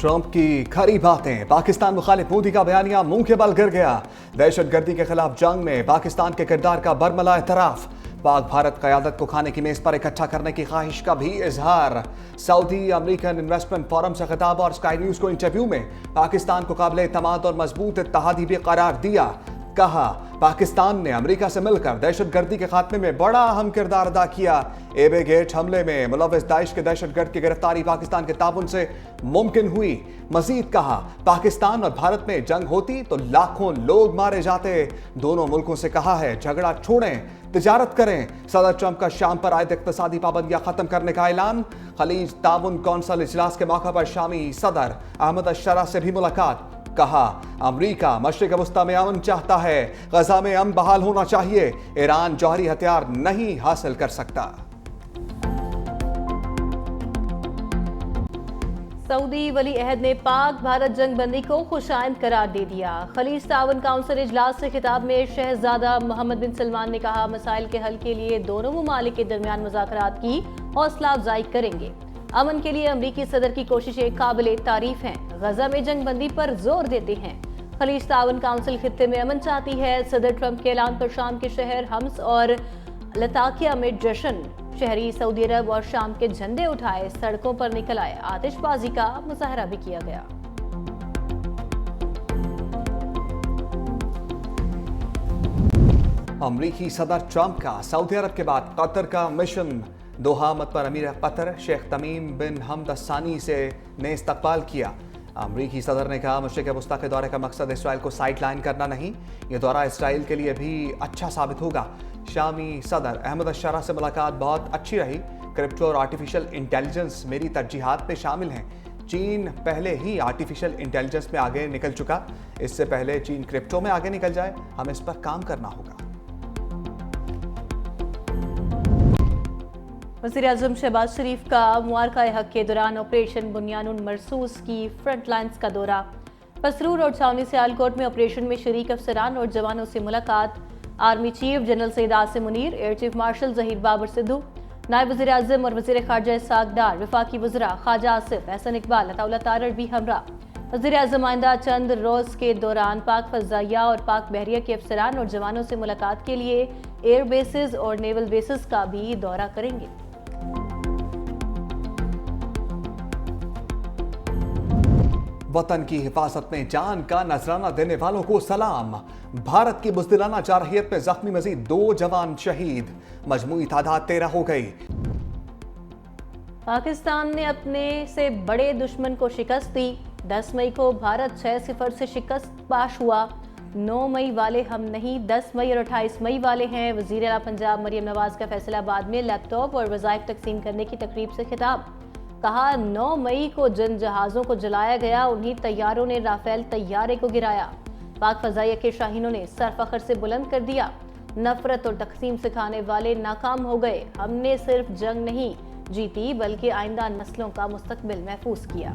Trump کی کھری باتیں، پاکستان مخالف مودی کا بیانیہ منہ کے بل گر گیا۔ دہشت گردی کے خلاف جنگ میں پاکستان کے کردار کا برملا اعتراف۔ پاک بھارت قیادت کو کھانے کی میز پر اکٹھا کرنے کی خواہش کا بھی اظہار۔ سعودی امریکن انویسٹمنٹ فورم سے خطاب اور اسکائی نیوز کو انٹرویو میں پاکستان کو قابل اعتماد اور مضبوط اتحادی بھی قرار دیا۔ کہا پاکستان نے امریکہ سے مل کر دہشت گردی کے خاتمے میں بڑا اہم کردار ادا کیا۔ اے بے گیٹ حملے میں ملوث داعش کے دہشت گرد کی گرفتاری پاکستان کے تعاون سے ممکن ہوئی۔ مزید کہا پاکستان اور بھارت میں جنگ ہوتی تو لاکھوں لوگ مارے جاتے۔ دونوں ملکوں سے کہا ہے جھگڑا چھوڑیں، تجارت کریں۔ صدر ٹرمپ کا شام پر عائد اقتصادی پابندیاں ختم کرنے کا اعلان۔ خلیج تعاون کونسل اجلاس کے موقع پر شامی صدر احمد الشرع سے بھی ملاقات۔ کہا امریکہ مشرق وسطی میں امن چاہتا ہے، غزہ میں امن بحال ہونا چاہیے، ایران جوہری ہتھیار نہیں حاصل کر سکتا۔ سعودی ولی عہد نے پاک بھارت جنگ بندی کو خوش آئند قرار دے دیا۔ خلیج تعاون کونسل اجلاس سے خطاب میں شہزادہ محمد بن سلمان نے کہا مسائل کے حل کے لیے دونوں ممالک کے درمیان مذاکرات کی حوصلہ افزائی کریں گے۔ امن کے لیے امریکی صدر کی کوششیں قابل تعریف ہیں، غزہ میں جنگ بندی پر زور دیتے ہیں۔ خلیج تعاون کونسل خطے میں امن چاہتی ہے۔ صدر ٹرمپ کے اعلان پر شام کے شہر حمص اور لتاکیہ میں جشن، شہری سعودی عرب اور شام کے جھنڈے اٹھائے سڑکوں پر نکل آئے، آتش بازی کا مظاہرہ بھی کیا گیا۔ امریکی صدر ٹرمپ کا سعودی عرب کے بعد قطر کا مشن۔ دوحہ مت امیر قطر شیخ تمیم بن حمد الثانی نے استقبال کیا۔ امریکی صدر نے کہا مشرق وسطی کے دورے کا مقصد اسرائیل کو سائیڈ لائن کرنا نہیں، یہ دورہ اسرائیل کے لیے بھی اچھا ثابت ہوگا۔ شامی صدر احمد الشرع سے ملاقات بہت اچھی رہی۔ کرپٹو اور آرٹیفیشل انٹیلیجنس میری ترجیحات میں شامل ہیں۔ چین پہلے ہی آرٹیفیشل انٹیلیجنس میں آگے نکل چکا، اس سے پہلے چین کرپٹو میں آگے نکل جائے، ہمیں اس پر کام کرنا ہوگا۔ وزیراعظم شہباز شریف کا معرکہ حق کے دوران آپریشن بنیان مرصوص کی فرنٹ لائنز کا دورہ۔ پسرور اور چھاونی سیالکوٹ میں آپریشن میں شریک افسران اور جوانوں سے ملاقات۔ Army chief general Syed Asim Munir, air chief marshal Zaheer Babar Sidhu, نائب وزیر اعظم اور وزیر خارجہ اسحاق ڈار، وفاقی وزراء خواجہ آصف، احسن اقبال، عطا اللہ تارڑ بھی ہمراہ۔ وزیر اعظم آئندہ چند روز کے دوران پاک فضائیہ اور پاک بحریہ کے افسران اور جوانوں سے ملاقات کے لیے ایئر بیسز اور نیول بیسز کا بھی دورہ کریں گے۔ وطن کی حفاظت میں جان کا نذرانہ دینے والوں کو سلام۔ بھارت کی بزدلانہ جارحیت میں زخمی مزید 2 جوان شہید، مجموعی تعداد 13 ہو گئی۔ پاکستان نے اپنے سے بڑے دشمن کو شکست دی۔ 10 مئی کو بھارت 6-0 سے شکست پاش ہوا۔ 9 مئی والے ہم نہیں، 10 مئی اور 28 مئی والے ہیں۔ وزیر اعلیٰ پنجاب مریم نواز کا فیصل آباد میں لیپ ٹاپ اور وظائف تقسیم کرنے کی تقریب سے خطاب۔ کہا 9 مئی کو جن جہازوں کو جلایا گیا انہی طیاروں نے رافیل طیارے کو گرایا۔ پاک فضائیہ کے شاہینوں نے سر فخر سے بلند کر دیا۔ نفرت اور تقسیم سکھانے والے ناکام ہو گئے، ہم نے صرف جنگ نہیں جیتی بلکہ آئندہ نسلوں کا مستقبل محفوظ کیا۔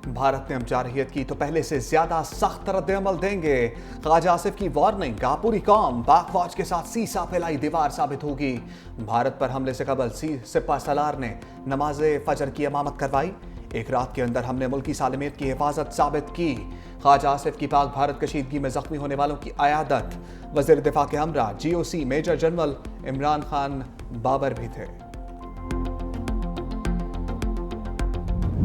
بھارت نے اب جارحیت کی تو پہلے سے زیادہ سخت رد عمل دیں گے۔ خواجہ آصف کی وارننگ، کہا پوری قوم پاک فوج کے ساتھ سیسا پھیلائی دیوار ثابت ہوگی۔ بھارت پر حملے سے قبل سپہ سالار نے نماز فجر کی امامت کروائی۔ ایک رات کے اندر ہم نے ملکی سالمیت کی حفاظت ثابت کی۔ خواجہ آصف کی پاک بھارت کشیدگی میں زخمی ہونے والوں کی عیادت۔ وزیر دفاع کے ہمراہ GOC major general Imran Khan Babar بھی تھے۔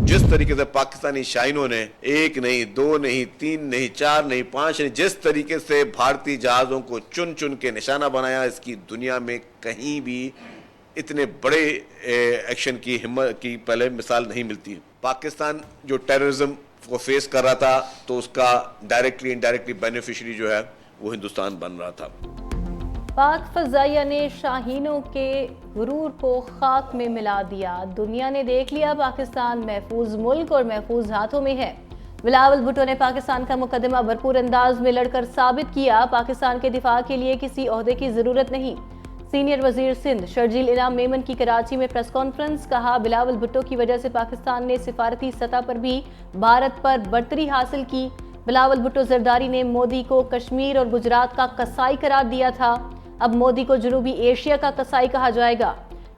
جس طریقے سے پاکستانی شاہینوں نے 1 نہیں 2 نہیں 3 نہیں 4 نہیں 5 نہیں، جس طریقے سے بھارتی جہازوں کو چن چن کے نشانہ بنایا، اس کی دنیا میں کہیں بھی اتنے بڑے ایکشن کی ہمت کی پہلے مثال نہیں ملتی۔ پاکستان جو ٹیررزم کو فیس کر رہا تھا تو اس کا ڈائریکٹلی انڈائریکٹلی بینیفیشری جو ہے وہ ہندوستان بن رہا تھا۔ پاک فضائیہ نے شاہینوں کے غرور کو خاک میں ملا دیا۔ دنیا نے دیکھ لیا پاکستان محفوظ ملک اور محفوظ ہاتھوں میں ہے۔ بلاول بھٹو نے پاکستان کا مقدمہ بھرپور انداز میں لڑ کر ثابت کیا، پاکستان کے دفاع کے لیے کسی عہدے کی ضرورت نہیں۔ سینئر وزیر سندھ شرجیل انعام میمن کی کراچی میں پریس کانفرنس، کہا بلاول بھٹو کی وجہ سے پاکستان نے سفارتی سطح پر بھی بھارت پر برتری حاصل کی۔ بلاول بھٹو زرداری نے مودی کو کشمیر اور گجرات کا قصائی قرار دیا تھا، اب مودی کو جنوبی ایشیا کا قصائی کہا جائے گا۔